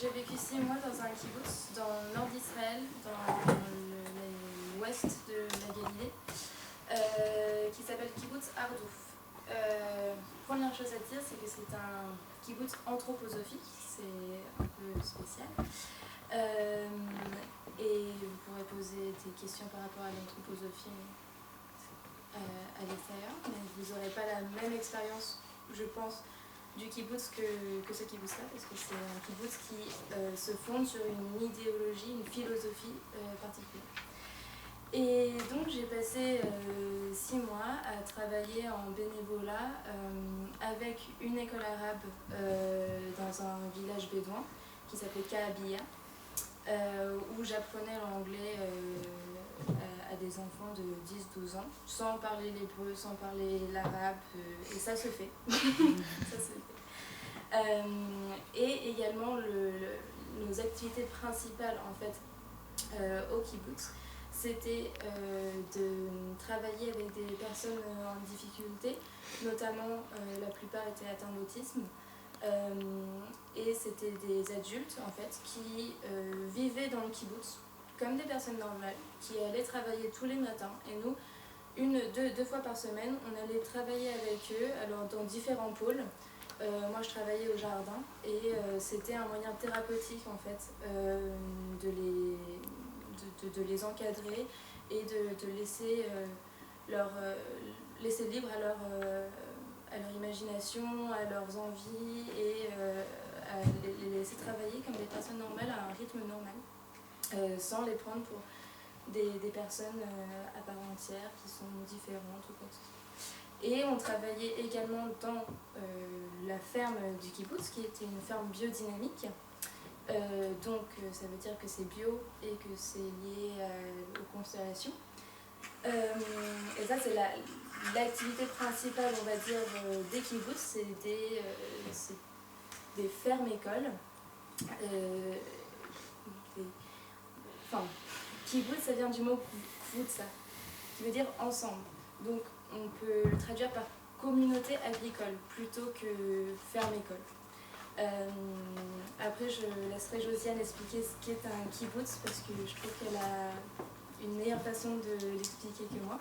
j'ai vécu 6 mois dans un kibbutz dans le nord d'Israël, dans l'ouest de la Galilée, qui s'appelle Kibbutz Ardouf. Première chose à dire, c'est que c'est un kibbutz anthroposophique, c'est un peu spécial. Et vous pourrez poser des questions par rapport à l'anthroposophie à l'extérieur, mais vous n'aurez pas la même expérience, je pense, du kibbutz que ce kibbutz-là, parce que c'est un kibbutz qui se fonde sur une idéologie, une philosophie particulière. Et donc j'ai passé 6 mois à travailler en bénévolat avec une école arabe dans un village bédouin qui s'appelait Kaabiya, où j'apprenais l'anglais à des enfants de 10-12 ans, sans parler l'hébreu, sans parler l'arabe, et ça se fait. Ça se fait. Et également nos activités principales en fait au kibbutz, c'était de travailler avec des personnes en difficulté, notamment la plupart étaient atteints d'autisme, et c'était des adultes en fait qui vivaient dans le kibbutz comme des personnes normales, qui allaient travailler tous les matins, et nous, deux fois par semaine, on allait travailler avec eux, alors dans différents pôles. Moi je travaillais au jardin et c'était un moyen thérapeutique en fait de les encadrer et de laisser laisser libre à leur imagination, à leurs envies et à les laisser travailler comme des personnes normales à un rythme normal, sans les prendre pour des personnes à part entière qui sont différentes ou quoi que ce soit. Et on travaillait également dans la ferme du kibbutz, qui était une ferme biodynamique. Donc ça veut dire que c'est bio et que c'est lié aux constellations. Et ça c'est l'activité principale, on va dire, des kibbutz, c'est des fermes-écoles. Kibbutz, ça vient du mot kvutza, qui veut dire ensemble. Donc on peut le traduire par communauté agricole plutôt que ferme-école. Après, je laisserai Josiane expliquer ce qu'est un kibbutz parce que je trouve qu'elle a une meilleure façon de l'expliquer que moi.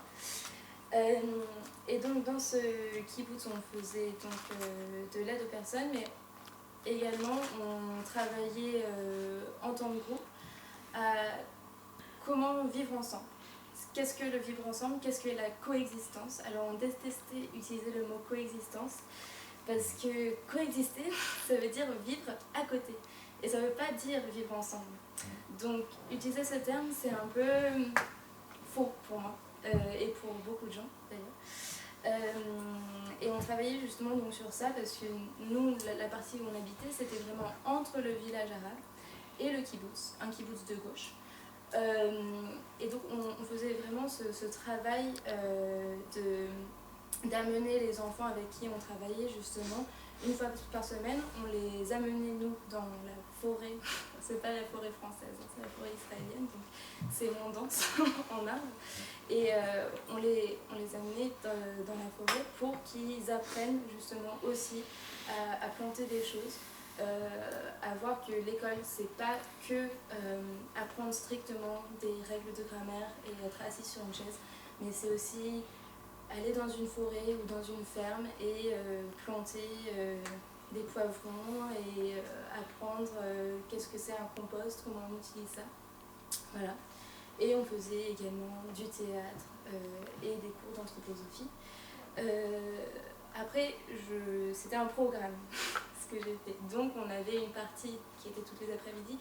Et donc, dans ce kibbutz, on faisait donc, de l'aide aux personnes, mais également on travaillait en tant que groupe à comment vivre ensemble. Qu'est-ce que le vivre ensemble? Qu'est-ce que la coexistence? Alors on détestait utiliser le mot coexistence parce que coexister, ça veut dire vivre à côté. Et ça ne veut pas dire vivre ensemble. Donc utiliser ce terme, c'est un peu faux pour moi et pour beaucoup de gens d'ailleurs. Et on travaillait justement donc sur ça parce que nous, la partie où on habitait, c'était vraiment entre le village arabe et le kibbutz, un kibbutz de gauche. Et donc on faisait vraiment ce travail d'amener les enfants avec qui on travaillait justement une fois par semaine. On les amenait nous dans la forêt, c'est pas la forêt française, c'est la forêt israélienne, donc c'est moins dense en arbres, et on les amenait dans la forêt pour qu'ils apprennent justement aussi à planter des choses. À voir que l'école, c'est pas que apprendre strictement des règles de grammaire et être assis sur une chaise, mais c'est aussi aller dans une forêt ou dans une ferme et planter des poivrons et apprendre qu'est-ce que c'est un compost, comment on utilise ça. Voilà. Et on faisait également du théâtre et des cours d'anthroposophie. Après, c'était un programme. Que j'ai fait. Donc on avait une partie qui était toutes les après-midi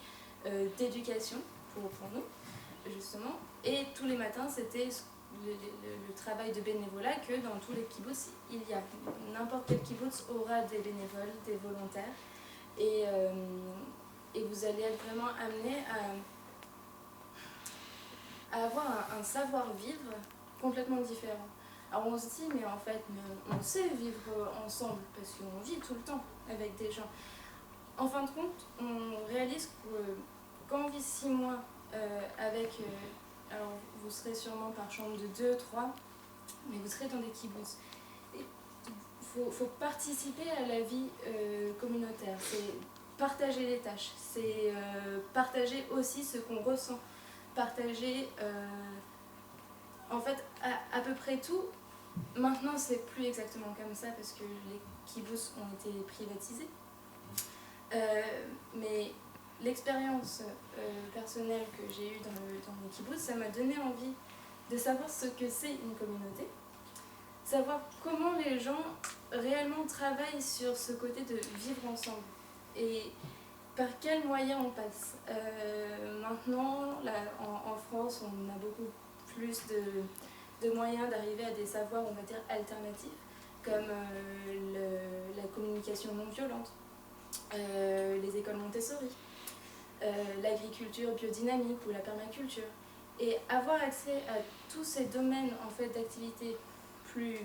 d'éducation pour nous justement, et tous les matins c'était le travail de bénévolat que dans tous les kibbutz il y a. N'importe quel kibbutz aura des bénévoles, des volontaires, et vous allez être vraiment amené à avoir un savoir-vivre complètement différent. Alors on se dit, mais en fait, on sait vivre ensemble parce qu'on vit tout le temps avec des gens. En fin de compte, on réalise que quand on vit 6 mois avec... alors vous serez sûrement par chambre de 2, 3, mais vous serez dans des kibbutz. Il faut participer à la vie communautaire. partager les tâches, c'est partager aussi ce qu'on ressent, partager en fait à peu près tout. Maintenant c'est plus exactement comme ça parce que les kibbutz ont été privatisés, mais l'expérience personnelle que j'ai eue dans le kibbutz, ça m'a donné envie de savoir ce que c'est une communauté, savoir comment les gens réellement travaillent sur ce côté de vivre ensemble et par quels moyens on passe. Maintenant, là, en France, on a beaucoup plus de moyens d'arriver à des savoirs, on va dire, alternatifs, comme la communication non violente, les écoles Montessori, l'agriculture biodynamique ou la permaculture. Et avoir accès à tous ces domaines en fait, d'activités plus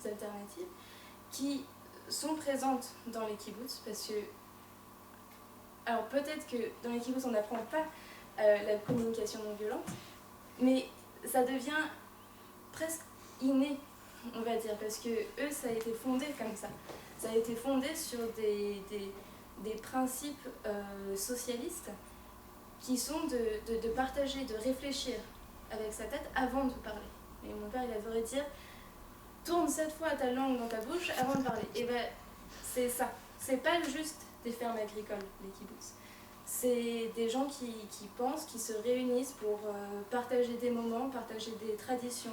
alternatives qui sont présentes dans les kibbutz, parce que alors peut-être que dans les kibbutz on n'apprend pas la communication non violente, mais ça devient presque inné, on va dire, parce que eux ça a été fondé comme ça. Ça a été fondé sur des principes socialistes qui sont de partager, de réfléchir avec sa tête avant de parler. Et mon père il adorait dire tourne 7 fois ta langue dans ta bouche avant de parler. Et ben c'est ça. C'est pas juste des fermes agricoles, les kibbutz. C'est des gens qui pensent, qui se réunissent pour partager des moments, partager des traditions,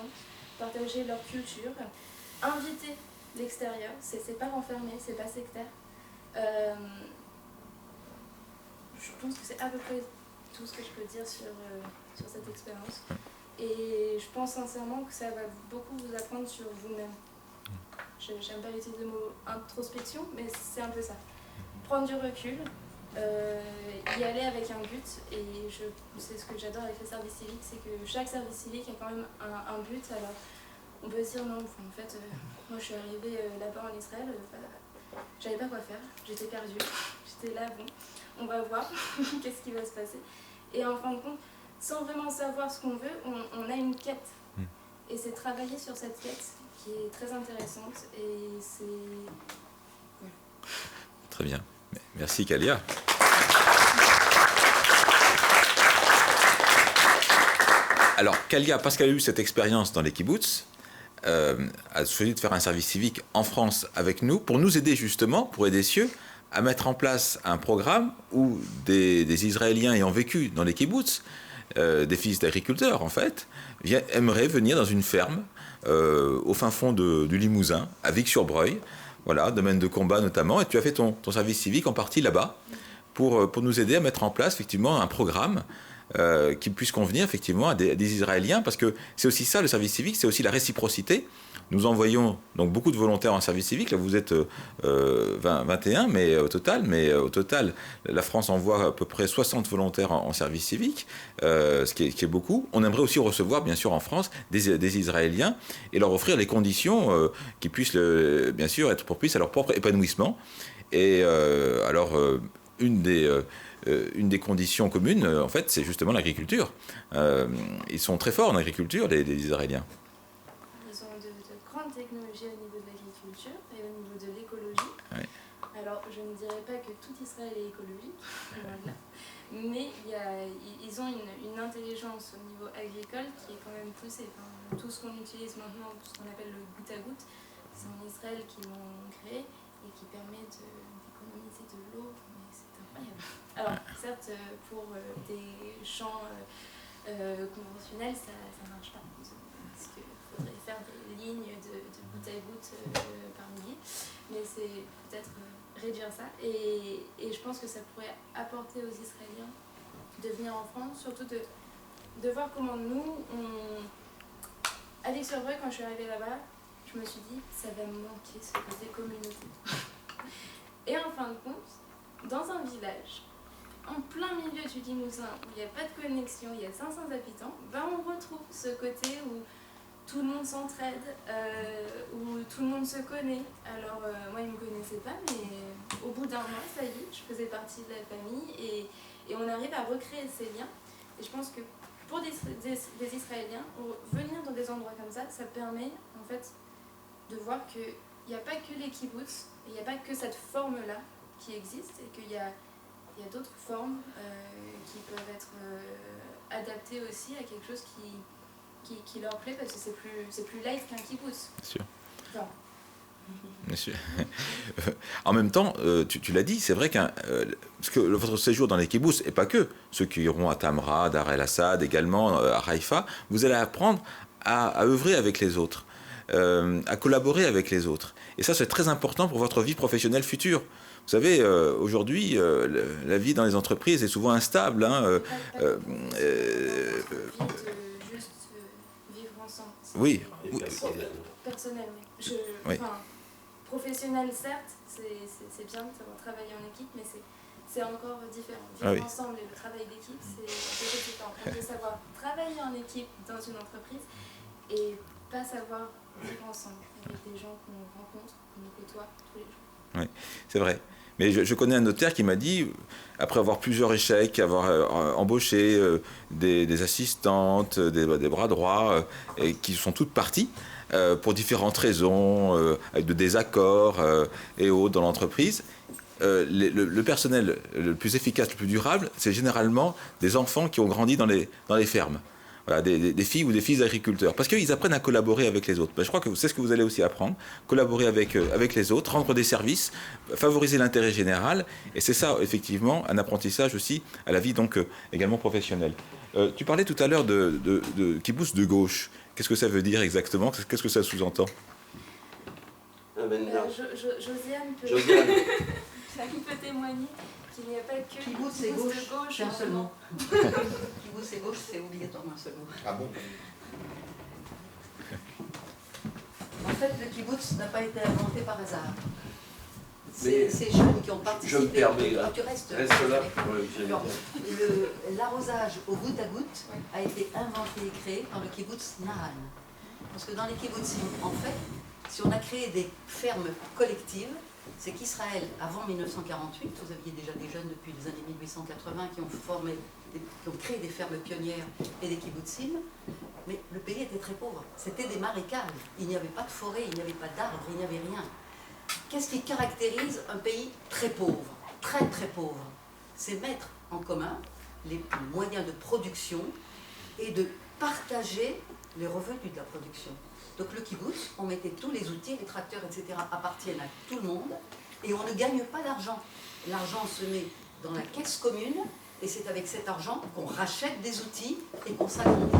partager leur culture, inviter l'extérieur. C'est pas renfermé, c'est pas sectaire. Je pense que c'est à peu près tout ce que je peux dire sur cette expérience. Et je pense sincèrement que ça va beaucoup vous apprendre sur vous-même. J'aime pas utiliser le mot introspection, mais c'est un peu ça. Prendre du recul, y aller avec un but, et c'est ce que j'adore avec le service civique, c'est que chaque service civique a quand même un but. Alors on peut se dire non, en fait, moi je suis arrivée là-bas en Israël, j'avais pas quoi faire, j'étais perdue, j'étais là, bon, on va voir qu'est-ce qui va se passer. Et en fin de compte, sans vraiment savoir ce qu'on veut, on a une quête. Et c'est travailler sur cette quête qui est très intéressante. Et c'est... Ouais. Très bien. Merci Kalia. Alors Kalia, parce qu'elle a eu cette expérience dans les kibbutz, a choisi de faire un service civique en France avec nous, pour nous aider justement, pour aider Cieux, à mettre en place un programme où des Israéliens ayant vécu dans les kibbutz, des fils d'agriculteurs en fait, aimeraient venir dans une ferme au fin fond du Limousin, à Vic-sur-Breuil, voilà, domaine de combat notamment, et tu as fait ton service civique en partie là-bas pour nous aider à mettre en place effectivement un programme qui puisse convenir effectivement à des Israéliens, parce que c'est aussi ça le service civique, c'est aussi la réciprocité. Nous envoyons donc beaucoup de volontaires en service civique. Là, vous êtes 21, mais au total, la France envoie à peu près 60 volontaires en service civique, ce qui est beaucoup. On aimerait aussi recevoir, bien sûr, en France, des Israéliens et leur offrir les conditions qui puissent, bien sûr, être propices à leur propre épanouissement. Et une des conditions communes, en fait, c'est justement l'agriculture. Ils sont très forts en agriculture, les Israéliens. Ils ont de grandes technologies au niveau de l'agriculture et au niveau de l'écologie. Oui. Alors, je ne dirais pas que tout Israël est écologique, mais ils ont une intelligence au niveau agricole qui est quand même poussée. Enfin, tout ce qu'on utilise maintenant, ce qu'on appelle le goutte à goutte, c'est en Israël qu'ils l'ont créé et qui permet d'économiser de l'eau. Alors, certes, pour des champs conventionnels, ça ne marche pas. Parce qu'il faudrait faire des lignes de goutte à goutte par milliers. Mais c'est peut-être réduire ça. Et je pense que ça pourrait apporter aux Israéliens de venir en France, surtout de voir comment nous, à Vic-sur-Breuil, quand je suis arrivée là-bas, je me suis dit, ça va me manquer ce côté communauté. Et en fin de compte, dans un village, en plein milieu du Limousin, où il n'y a pas de connexion, il y a 500 habitants, on retrouve ce côté où tout le monde s'entraide, où tout le monde se connaît. Alors moi, ils ne me connaissaient pas, mais au bout d'un mois, ça y est, je faisais partie de la famille et on arrive à recréer ces liens. Et je pense que pour des Israéliens, venir dans des endroits comme ça permet en fait de voir qu'il n'y a pas que les kibbutz, il n'y a pas que cette forme-là qui existent et qu'il y a d'autres formes qui peuvent être adaptées aussi à quelque chose qui leur plaît, parce que c'est plus light qu'un kibbutz. Bien sûr. Enfin. Bien sûr. En même temps, tu l'as dit, c'est vrai parce que votre séjour dans les kibbutz, et pas que, ceux qui iront à Tamra, à Dar el-Assad, également à Haïfa, vous allez apprendre à œuvrer avec les autres, à collaborer avec les autres. Et ça, c'est très important pour votre vie professionnelle future. Vous savez, aujourd'hui, la vie dans les entreprises est souvent instable. Juste vivre ensemble. Oui. Personnel, oui. Professionnel, certes, c'est bien de savoir travailler en équipe, mais c'est encore différent. Vivre ensemble et le travail d'équipe, c'est différent. On peut savoir travailler en équipe dans une entreprise et pas savoir vivre ensemble avec des gens qu'on rencontre, qu'on côtoie tous les jours. Oui, c'est vrai. Mais je connais un notaire qui m'a dit, après avoir plusieurs échecs, avoir embauché des assistantes, des bras droits, et qui sont toutes parties pour différentes raisons, avec de désaccords et autres dans l'entreprise. Le personnel le plus efficace, le plus durable, c'est généralement des enfants qui ont grandi dans les fermes. Voilà, des filles ou des fils d'agriculteurs. Parce qu'ils apprennent à collaborer avec les autres. Ben, je crois que c'est ce que vous allez aussi apprendre. Collaborer avec les autres, rendre des services, favoriser l'intérêt général. Et c'est ça, effectivement, un apprentissage aussi à la vie, donc également professionnelle. Tu parlais tout à l'heure de kibbutz de gauche. Qu'est-ce que ça veut dire exactement? Qu'est-ce que ça sous-entend? Josiane peut témoigner qu'il n'y a pas que kibbutz et gauche, c'est un seul mot. Kibbutz et gauche, c'est obligatoirement un seul mot. Ah bon? En fait, le kibbutz n'a pas été inventé par hasard. Ces jeunes qui ont participé... Je me permets, là. Tu restes là. L'arrosage au goutte à goutte a été inventé et créé dans le kibbutz Nahan. Parce que dans les kibbutzim, en fait, si on a créé des fermes collectives, c'est qu'Israël, avant 1948, vous aviez déjà des jeunes depuis les années 1880 qui ont créé des fermes pionnières et des kibbutzim, mais le pays était très pauvre. C'était des marécages. Il n'y avait pas de forêt, il n'y avait pas d'arbres, il n'y avait rien. Qu'est-ce qui caractérise un pays très pauvre, très très pauvre? C'est mettre en commun les moyens de production et de partager les revenus de la production. Donc le kibbutz, on mettait tous les outils, les tracteurs, etc. appartiennent à tout le monde et on ne gagne pas d'argent. L'argent se met dans la caisse commune et c'est avec cet argent qu'on rachète des outils et qu'on s'agrandit.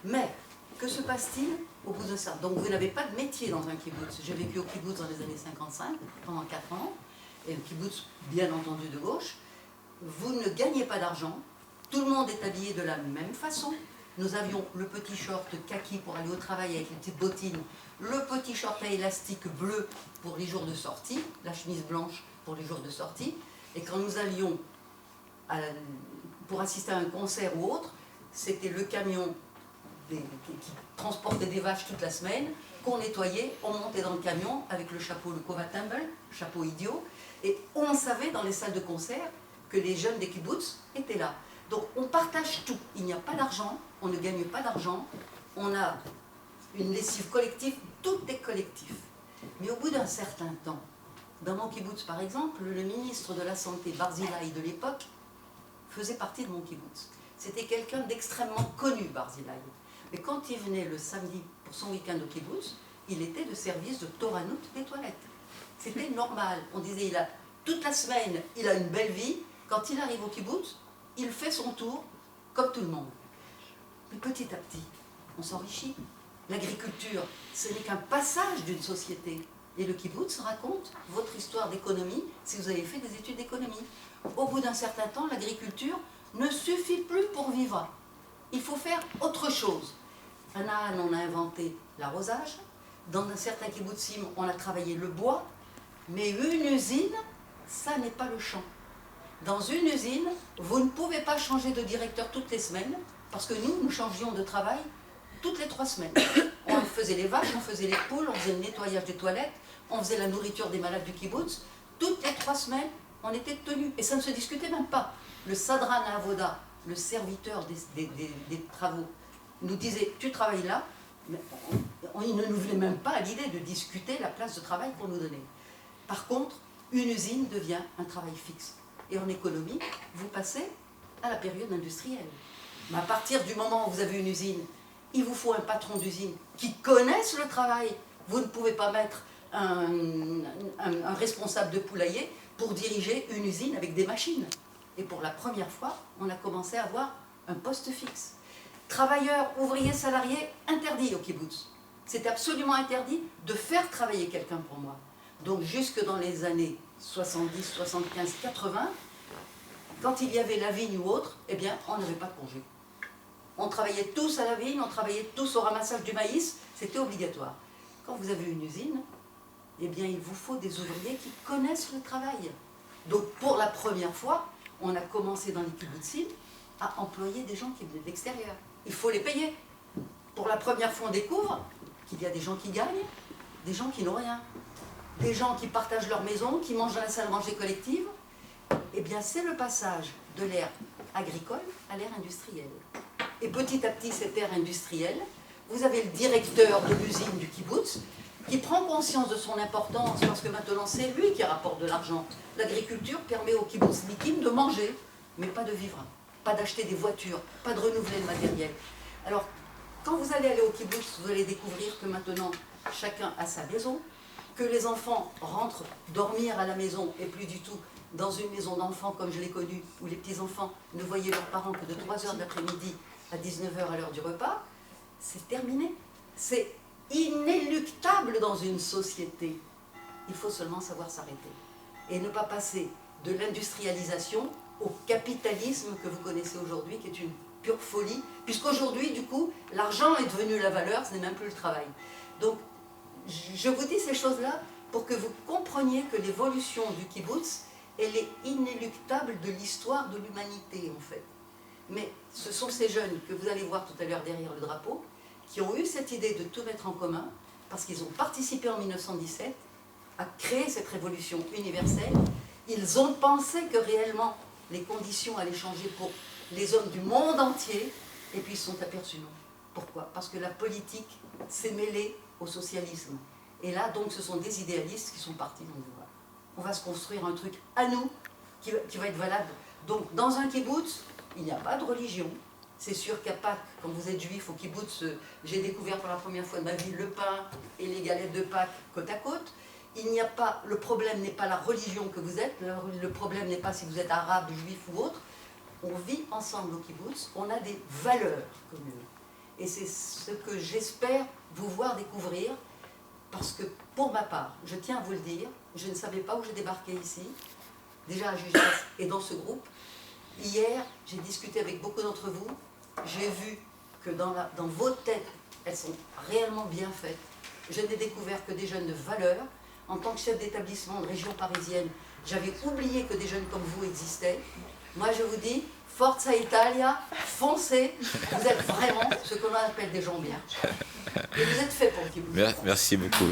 Mais que se passe-t-il au bout de ça? Donc vous n'avez pas de métier dans un kibbutz. J'ai vécu au kibbutz dans les années 55 pendant 4 ans et un kibbutz bien entendu de gauche. Vous ne gagnez pas d'argent, tout le monde est habillé de la même façon. Nous avions le petit short kaki pour aller au travail avec les petites bottines, le petit short à élastique bleu pour les jours de sortie, la chemise blanche pour les jours de sortie. Et quand nous allions pour assister à un concert ou autre, c'était le camion qui transportait des vaches toute la semaine, qu'on nettoyait, on montait dans le camion avec le chapeau, le Kovatumble, chapeau idiot, et on savait dans les salles de concert que les jeunes des kibbutz étaient là. Donc on partage tout, il n'y a pas d'argent, on ne gagne pas d'argent, on a une lessive collective, tout est collectif. Mais au bout d'un certain temps, dans mon kibbutz par exemple, le ministre de la Santé, Barzilai de l'époque, faisait partie de mon kibbutz. C'était quelqu'un d'extrêmement connu, Barzilai. Mais quand il venait le samedi pour son week-end au kibbutz, il était de service de Toranout des toilettes. C'était normal. On disait, toute la semaine, il a une belle vie. Quand il arrive au kibbutz, il fait son tour, comme tout le monde. Mais petit à petit, on s'enrichit. L'agriculture, ce n'est qu'un passage d'une société. Et le kibbutz raconte votre histoire d'économie si vous avez fait des études d'économie. Au bout d'un certain temps, l'agriculture ne suffit plus pour vivre. Il faut faire autre chose. À Nahan, on a inventé l'arrosage. Dans un certain kibbutzim, on a travaillé le bois. Mais une usine, ça n'est pas le champ. Dans une usine, vous ne pouvez pas changer de directeur toutes les semaines, parce que nous changions de travail toutes les 3 semaines. On faisait les vaches, on faisait les poules, on faisait le nettoyage des toilettes, on faisait la nourriture des malades du kibbutz. Toutes les 3 semaines, on était tenus. Et ça ne se discutait même pas. Le Sadran Avoda, le serviteur des travaux, nous disait « tu travailles là », mais il ne nous venait même pas à l'idée de discuter la place de travail qu'on nous donnait. Par contre, une usine devient un travail fixe. Et en économie, vous passez à la période industrielle. Mais à partir du moment où vous avez une usine, il vous faut un patron d'usine qui connaisse le travail. Vous ne pouvez pas mettre un responsable de poulailler pour diriger une usine avec des machines. Et pour la première fois, on a commencé à avoir un poste fixe. Travailleurs, ouvriers, salariés, interdits au kibbutz. C'était absolument interdit de faire travailler quelqu'un pour moi. Donc jusque dans les années 70, 75, 80, quand il y avait la vigne ou autre, eh bien, on n'avait pas de congé. On travaillait tous à la vigne, on travaillait tous au ramassage du maïs, c'était obligatoire. Quand vous avez une usine, eh bien, il vous faut des ouvriers qui connaissent le travail. Donc, pour la première fois, on a commencé dans les kibbutzim à employer des gens qui venaient de l'extérieur. Il faut les payer. Pour la première fois, on découvre qu'il y a des gens qui gagnent, des gens qui n'ont rien. Des gens qui partagent leur maison, qui mangent dans la salle à manger collective. Eh bien, c'est le passage de l'ère agricole à l'ère industrielle. Et petit à petit, cette ère industrielle, vous avez le directeur de l'usine du kibbutz qui prend conscience de son importance parce que maintenant, c'est lui qui rapporte de l'argent. L'agriculture permet au kibbutznikim de manger, mais pas de vivre, pas d'acheter des voitures, pas de renouveler le matériel. Alors, quand vous allez aller au kibbutz, vous allez découvrir que maintenant, chacun a sa maison, que les enfants rentrent dormir à la maison et plus du tout dans une maison d'enfants comme je l'ai connue, où les petits-enfants ne voyaient leurs parents que de 3h de l'après-midi à 19h à l'heure du repas, c'est terminé. C'est inéluctable dans une société. Il faut seulement savoir s'arrêter et ne pas passer de l'industrialisation au capitalisme que vous connaissez aujourd'hui, qui est une pure folie, puisqu'aujourd'hui, du coup, l'argent est devenu la valeur, ce n'est même plus le travail. Donc, je vous dis ces choses-là pour que vous compreniez que l'évolution du kibbutz, elle est inéluctable de l'histoire de l'humanité, en fait. Mais ce sont ces jeunes que vous allez voir tout à l'heure derrière le drapeau, qui ont eu cette idée de tout mettre en commun, parce qu'ils ont participé en 1917 à créer cette révolution universelle. Ils ont pensé que réellement les conditions allaient changer pour les hommes du monde entier, et puis ils se sont aperçus non. Pourquoi? Parce que la politique s'est mêlée au socialisme. Et là, donc, ce sont des idéalistes qui sont partis. Donc, voilà. On va se construire un truc à nous qui va être valable. Donc, dans un kibbutz, il n'y a pas de religion. C'est sûr qu'à Pâques, quand vous êtes juif au kibbutz, j'ai découvert pour la première fois de ma vie le pain et les galettes de Pâques côte à côte. Il n'y a pas, le problème n'est pas la religion que vous êtes, le problème n'est pas si vous êtes arabe, juif ou autre. On vit ensemble au kibbutz, on a des valeurs communes. Et c'est ce que j'espère vous voir découvrir, parce que pour ma part, je tiens à vous le dire, je ne savais pas où j'ai débarqué ici, déjà à Jugeas et dans ce groupe. Hier, j'ai discuté avec beaucoup d'entre vous, j'ai vu que dans vos têtes, elles sont réellement bien faites. Je n'ai découvert que des jeunes de valeur. En tant que chef d'établissement de région parisienne, j'avais oublié que des jeunes comme vous existaient. Moi, je vous dis, Forza Italia, foncez, vous êtes vraiment ce qu'on appelle des gens bien. Et vous êtes faits pour le kibbutz. Merci beaucoup.